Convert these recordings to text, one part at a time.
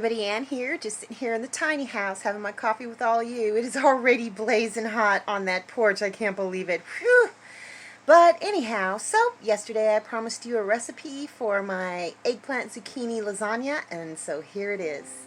everybody, Ann here, just sitting here in the tiny house having my coffee with all of you. It is already blazing hot on that porch. I can't believe it. Whew. But anyhow, so yesterday I promised you a recipe for my eggplant zucchini lasagna, and so here it is.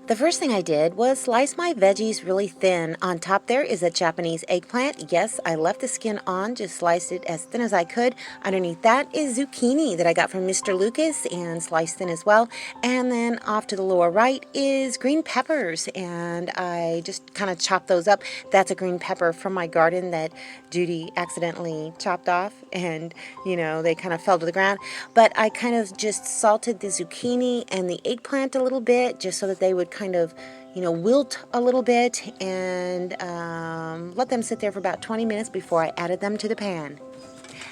The first thing I did was slice my veggies really thin. On top there is a Japanese eggplant. Yes, I left the skin on, just sliced it as thin as I could. Underneath that is zucchini that I got from Mr. Lucas and sliced thin as well. And then off to the lower right is green peppers, and I just kind of chopped those up. That's a green pepper from my garden that Judy accidentally chopped off, and they kind of fell to the ground. But I kind of just salted the zucchini and the eggplant a little bit just so that they would kind of wilt a little bit, and let them sit there for about 20 minutes before I added them to the pan.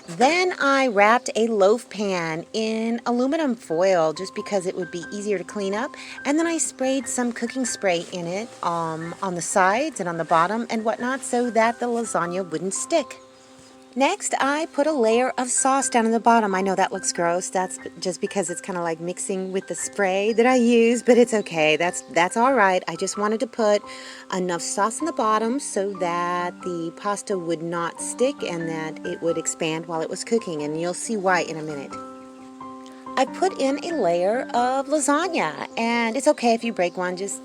Then I wrapped a loaf pan in aluminum foil just because it would be easier to clean up, and then I sprayed some cooking spray in it on the sides and on the bottom and whatnot so that the lasagna wouldn't stick. Next, I put a layer of sauce down in the bottom. I know that looks gross. That's just because it's kind of like mixing with the spray that I use, but it's okay. That's all right. I just wanted to put enough sauce in the bottom so that the pasta would not stick and that it would expand while it was cooking, and you'll see why in a minute. I put in a layer of lasagna, and it's okay if you break one, just,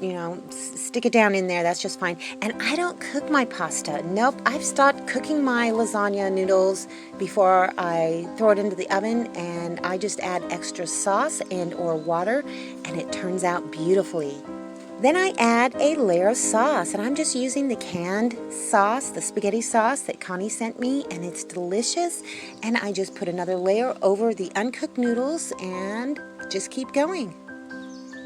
stick it down in there, that's just fine. And I don't cook my pasta. Nope, I've stopped cooking my lasagna noodles before I throw it into the oven, and I just add extra sauce and or water, and it turns out beautifully. Then I add a layer of sauce, and I'm just using the canned sauce, the spaghetti sauce that Connie sent me, and it's delicious. And I just put another layer over the uncooked noodles and just keep going.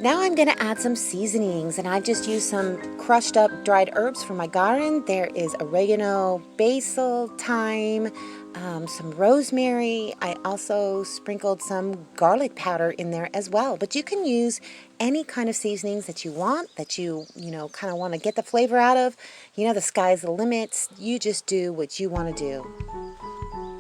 Now I'm going to add some seasonings, and I've just used some crushed up dried herbs from my garden. There is oregano, basil, thyme, some rosemary. I also sprinkled some garlic powder in there as well. But you can use any kind of seasonings that you want, that you kind of want to get the flavor out of. The sky's the limit. You just do what you want to do.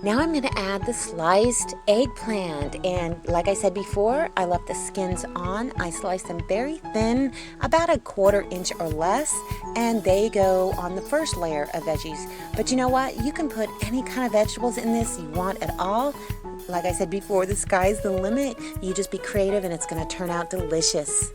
Now I'm going to add the sliced eggplant, and like I said before, I left the skins on. I sliced them very thin, about a 1/4 inch or less, and they go on the first layer of veggies. But you know what? You can put any kind of vegetables in this you want at all. Like I said before, the sky's the limit. You just be creative and it's going to turn out delicious.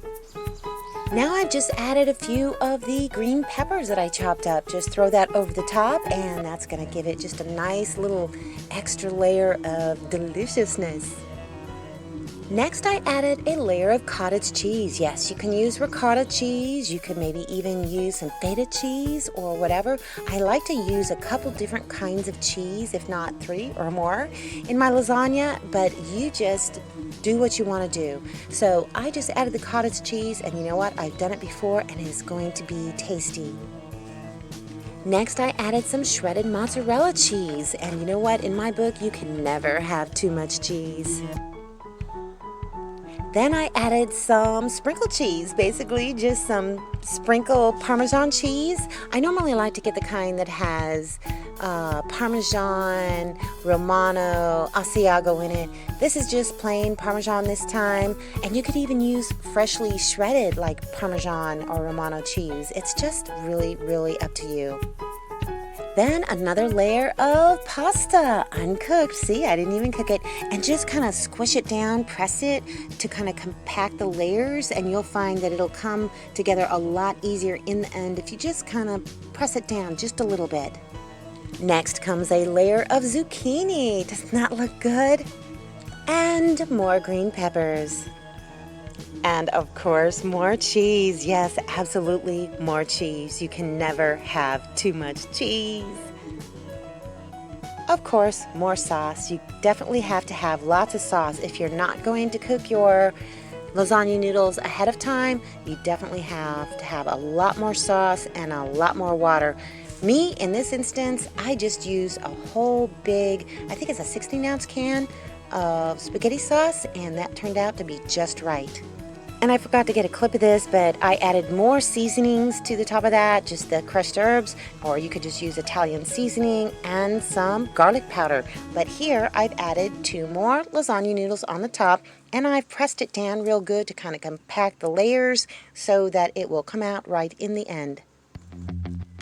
Now I've just added a few of the green peppers that I chopped up. Just throw that over the top, and that's going to give it just a nice little extra layer of deliciousness. Next, I added a layer of cottage cheese. Yes, you can use ricotta cheese. You could maybe even use some feta cheese or whatever. I like to use a couple different kinds of cheese, if not 3 or more, in my lasagna, but you just do what you want to do. So I just added the cottage cheese, and you know what? I've done it before, and it's going to be tasty. Next, I added some shredded mozzarella cheese, and you know what? In my book, you can never have too much cheese. Then I added some sprinkled cheese, basically just some sprinkled Parmesan cheese. I normally like to get the kind that has Parmesan, Romano, Asiago in it. This is just plain Parmesan this time, and you could even use freshly shredded like Parmesan or Romano cheese. It's just really, really up to you. Then another layer of pasta, uncooked. See, I didn't even cook it. And just kind of squish it down, press it to kind of compact the layers, and you'll find that it'll come together a lot easier in the end if you just kind of press it down just a little bit. Next comes a layer of zucchini. Doesn't that look good? And more green peppers. And of course, more cheese. Yes, absolutely, more cheese. You can never have too much cheese. Of course, more sauce. You definitely have to have lots of sauce. If you're not going to cook your lasagna noodles ahead of time, you definitely have to have a lot more sauce and a lot more water. Me, in this instance, I just use a whole big, I think it's a 16-ounce can of spaghetti sauce, and that turned out to be just right. And I forgot to get a clip of this, but I added more seasonings to the top of that, just the crushed herbs, or you could just use Italian seasoning and some garlic powder. But here I've added 2 more lasagna noodles on the top, and I've pressed it down real good to kind of compact the layers so that it will come out right in the end.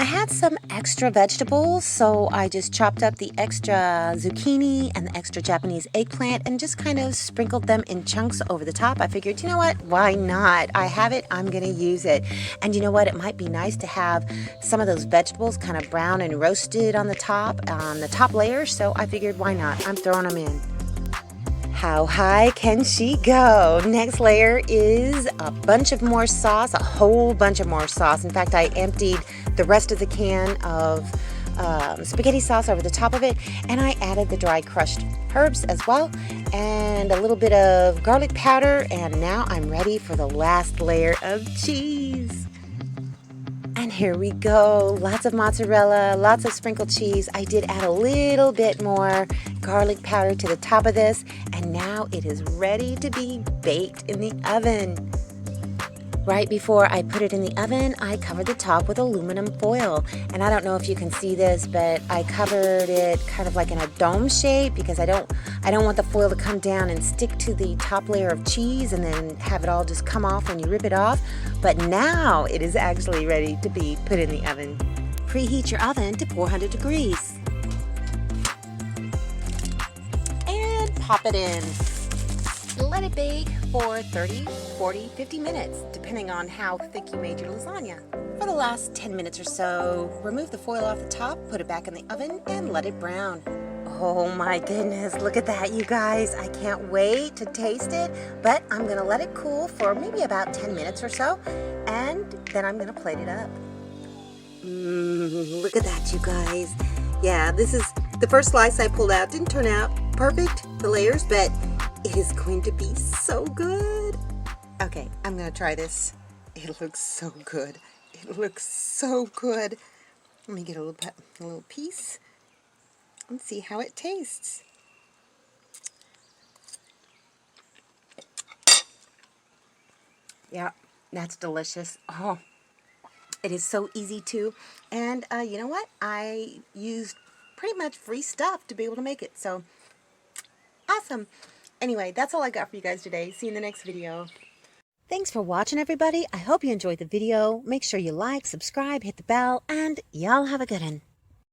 I had some extra vegetables, so I just chopped up the extra zucchini and the extra Japanese eggplant and just kind of sprinkled them in chunks over the top. I figured, you know what, why not? I have it, I'm going to use it. And you know what, it might be nice to have some of those vegetables kind of brown and roasted on the top layer, so I figured, why not? I'm throwing them in. How high can she go? Next layer is a bunch of more sauce, a whole bunch of more sauce. In fact, I emptied the rest of the can of spaghetti sauce over the top of it, and I added the dry crushed herbs as well, and a little bit of garlic powder, and now I'm ready for the last layer of cheese. And here we go, lots of mozzarella, lots of sprinkled cheese. I did add a little bit more garlic powder to the top of this, and now it is ready to be baked in the oven. Right before I put it in the oven, I covered the top with aluminum foil. And I don't know if you can see this, but I covered it kind of like in a dome shape because I don't want the foil to come down and stick to the top layer of cheese and then have it all just come off when you rip it off. But now it is actually ready to be put in the oven. Preheat your oven to 400 degrees. And pop it in. Let it bake for 30, 40, 50 minutes, depending on how thick you made your lasagna. For the last 10 minutes or so, remove the foil off the top, put it back in the oven, and let it brown. Oh my goodness, look at that, you guys. I can't wait to taste it, but I'm gonna let it cool for maybe about 10 minutes or so, and then I'm gonna plate it up. Look at that, you guys. Yeah, this is the first slice I pulled out. Didn't turn out perfect, the layers, but it is going to be so good. Okay, I'm going to try this. It looks so good. It looks so good. Let me get a little piece and see how it tastes. Yeah, that's delicious. Oh, it is so easy too. And you know what? I used pretty much free stuff to be able to make it. So, awesome. Anyway, that's all I got for you guys today. See you in the next video. Thanks for watching, everybody. I hope you enjoyed the video. Make sure you like, subscribe, hit the bell, and y'all have a good one.